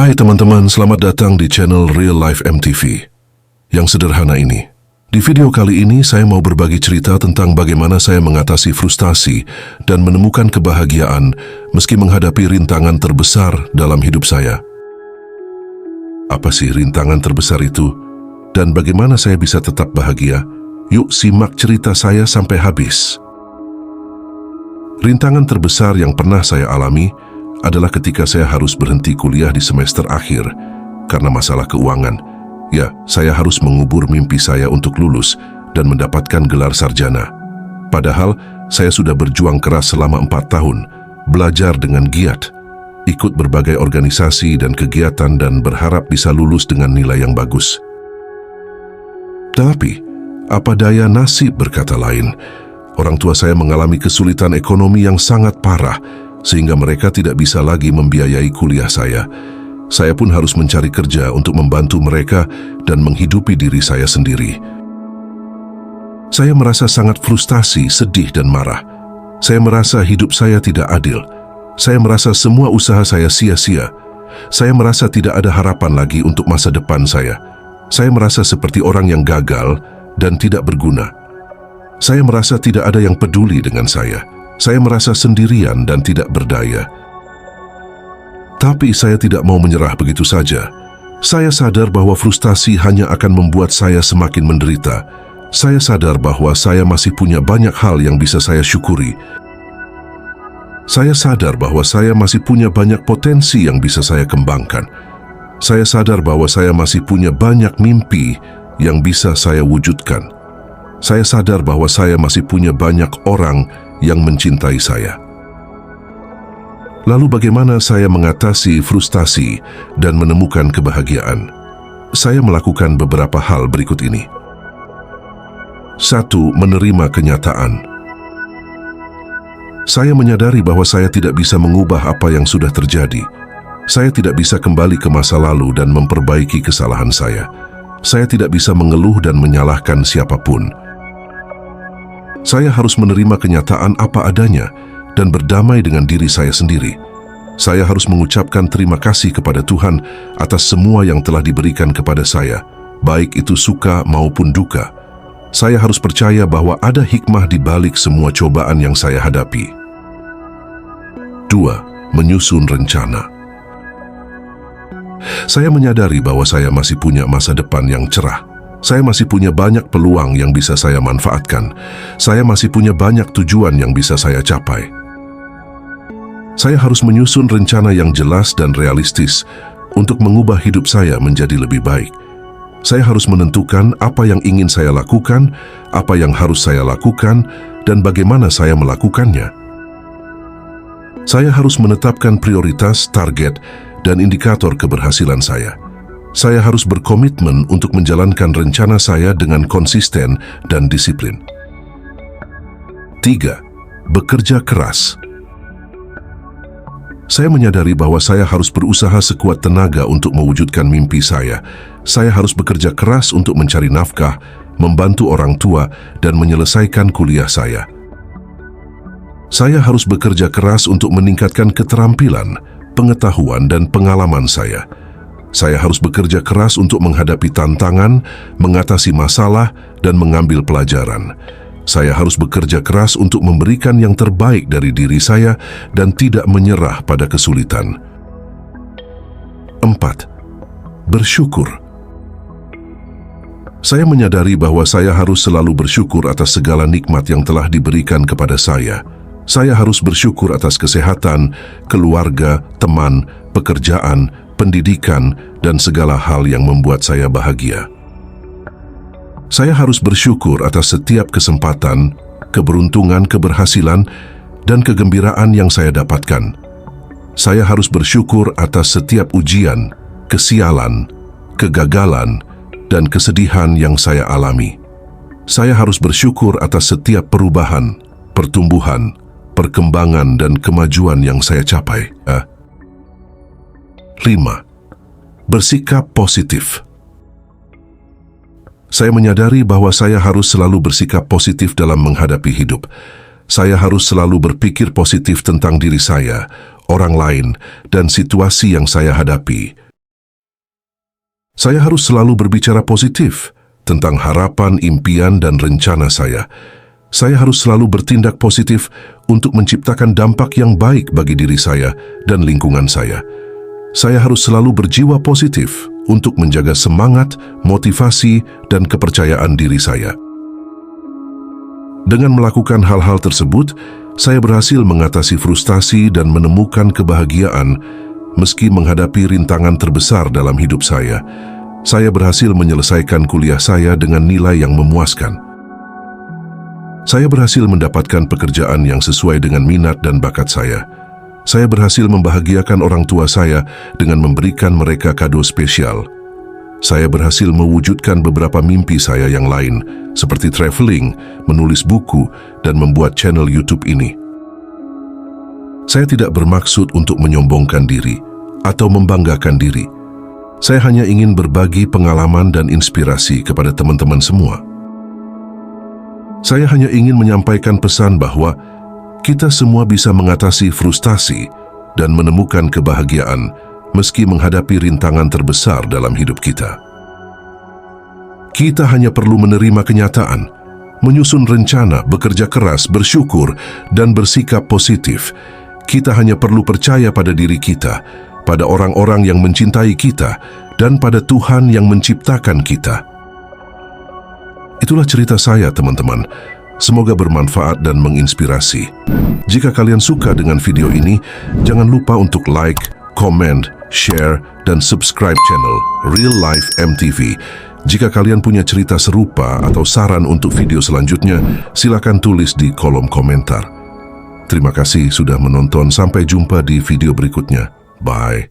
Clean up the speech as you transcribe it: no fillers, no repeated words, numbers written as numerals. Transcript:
Hai teman-teman, selamat datang di channel Real Life MTV. Yang sederhana ini. Di video kali ini saya mau berbagi cerita tentang bagaimana saya mengatasi frustasi dan menemukan kebahagiaan meski menghadapi rintangan terbesar dalam hidup saya. Apa sih rintangan terbesar itu? Dan bagaimana saya bisa tetap bahagia? Yuk simak cerita saya sampai habis. Rintangan terbesar yang pernah saya alami adalah ketika saya harus berhenti kuliah di semester akhir karena masalah keuangan. Ya, saya harus mengubur mimpi saya untuk lulus dan mendapatkan gelar sarjana. Padahal, saya sudah berjuang keras selama 4 tahun, belajar dengan giat, ikut berbagai organisasi dan kegiatan dan berharap bisa lulus dengan nilai yang bagus. Tapi, apa daya nasib berkata lain. Orang tua saya mengalami kesulitan ekonomi yang sangat parah, sehingga mereka tidak bisa lagi membiayai kuliah saya. Saya pun harus mencari kerja untuk membantu mereka dan menghidupi diri saya sendiri. Saya merasa sangat frustasi, sedih dan marah. Saya merasa hidup saya tidak adil. Saya merasa semua usaha saya sia-sia. Saya merasa tidak ada harapan lagi untuk masa depan saya. Saya merasa seperti orang yang gagal dan tidak berguna. Saya merasa tidak ada yang peduli dengan saya. Saya merasa sendirian dan tidak berdaya. Tapi saya tidak mau menyerah begitu saja. Saya sadar bahwa frustasi hanya akan membuat saya semakin menderita. Saya sadar bahwa saya masih punya banyak hal yang bisa saya syukuri. Saya sadar bahwa saya masih punya banyak potensi yang bisa saya kembangkan. Saya sadar bahwa saya masih punya banyak mimpi yang bisa saya wujudkan. Saya sadar bahwa saya masih punya banyak orang yang mencintai saya. Lalu bagaimana saya mengatasi frustasi dan menemukan kebahagiaan? Saya melakukan beberapa hal berikut ini. 1. Menerima kenyataan. Saya menyadari bahwa saya tidak bisa mengubah apa yang sudah terjadi. Saya tidak bisa kembali ke masa lalu dan memperbaiki kesalahan saya. Saya tidak bisa mengeluh dan menyalahkan siapapun. Saya harus menerima kenyataan apa adanya dan berdamai dengan diri saya sendiri. Saya harus mengucapkan terima kasih kepada Tuhan atas semua yang telah diberikan kepada saya, baik itu suka maupun duka. Saya harus percaya bahwa ada hikmah di balik semua cobaan yang saya hadapi. 2. Menyusun rencana. Saya menyadari bahwa saya masih punya masa depan yang cerah. Saya masih punya banyak peluang yang bisa saya manfaatkan. Saya masih punya banyak tujuan yang bisa saya capai. Saya harus menyusun rencana yang jelas dan realistis untuk mengubah hidup saya menjadi lebih baik. Saya harus menentukan apa yang ingin saya lakukan, apa yang harus saya lakukan, dan bagaimana saya melakukannya. Saya harus menetapkan prioritas, target, dan indikator keberhasilan saya. Saya harus berkomitmen untuk menjalankan rencana saya dengan konsisten dan disiplin. 3. Bekerja keras. Saya menyadari bahwa saya harus berusaha sekuat tenaga untuk mewujudkan mimpi saya. Saya harus bekerja keras untuk mencari nafkah, membantu orang tua, dan menyelesaikan kuliah saya. Saya harus bekerja keras untuk meningkatkan keterampilan, pengetahuan, dan pengalaman saya. Saya harus bekerja keras untuk menghadapi tantangan, mengatasi masalah, dan mengambil pelajaran. Saya harus bekerja keras untuk memberikan yang terbaik dari diri saya dan tidak menyerah pada kesulitan. 4. Bersyukur. Saya menyadari bahwa saya harus selalu bersyukur atas segala nikmat yang telah diberikan kepada saya. Saya harus bersyukur atas kesehatan, keluarga, teman, pekerjaan, pendidikan, dan segala hal yang membuat saya bahagia. Saya harus bersyukur atas setiap kesempatan, keberuntungan, keberhasilan, dan kegembiraan yang saya dapatkan. Saya harus bersyukur atas setiap ujian, kesialan, kegagalan, dan kesedihan yang saya alami. Saya harus bersyukur atas setiap perubahan, pertumbuhan, perkembangan, dan kemajuan yang saya capai. 5. Bersikap positif. Saya menyadari bahwa saya harus selalu bersikap positif dalam menghadapi hidup. Saya harus selalu berpikir positif tentang diri saya, orang lain, dan situasi yang saya hadapi. Saya harus selalu berbicara positif tentang harapan, impian, dan rencana saya. Saya harus selalu bertindak positif untuk menciptakan dampak yang baik bagi diri saya dan lingkungan saya. Saya harus selalu berjiwa positif untuk menjaga semangat, motivasi, dan kepercayaan diri saya. Dengan melakukan hal-hal tersebut, saya berhasil mengatasi frustasi dan menemukan kebahagiaan meski menghadapi rintangan terbesar dalam hidup saya. Saya berhasil menyelesaikan kuliah saya dengan nilai yang memuaskan. Saya berhasil mendapatkan pekerjaan yang sesuai dengan minat dan bakat saya. Saya berhasil membahagiakan orang tua saya dengan memberikan mereka kado spesial. Saya berhasil mewujudkan beberapa mimpi saya yang lain, seperti traveling, menulis buku, dan membuat channel YouTube ini. Saya tidak bermaksud untuk menyombongkan diri atau membanggakan diri. Saya hanya ingin berbagi pengalaman dan inspirasi kepada teman-teman semua. Saya hanya ingin menyampaikan pesan bahwa kita semua bisa mengatasi frustasi dan menemukan kebahagiaan meski menghadapi rintangan terbesar dalam hidup kita. Kita hanya perlu menerima kenyataan, menyusun rencana, bekerja keras, bersyukur, dan bersikap positif. Kita hanya perlu percaya pada diri kita, pada orang-orang yang mencintai kita, dan pada Tuhan yang menciptakan kita. Itulah cerita saya, teman-teman. Semoga bermanfaat dan menginspirasi. Jika kalian suka dengan video ini, jangan lupa untuk like, comment, share, dan subscribe channel Real Life MTV. Jika kalian punya cerita serupa atau saran untuk video selanjutnya, silakan tulis di kolom komentar. Terima kasih sudah menonton. Sampai jumpa di video berikutnya. Bye.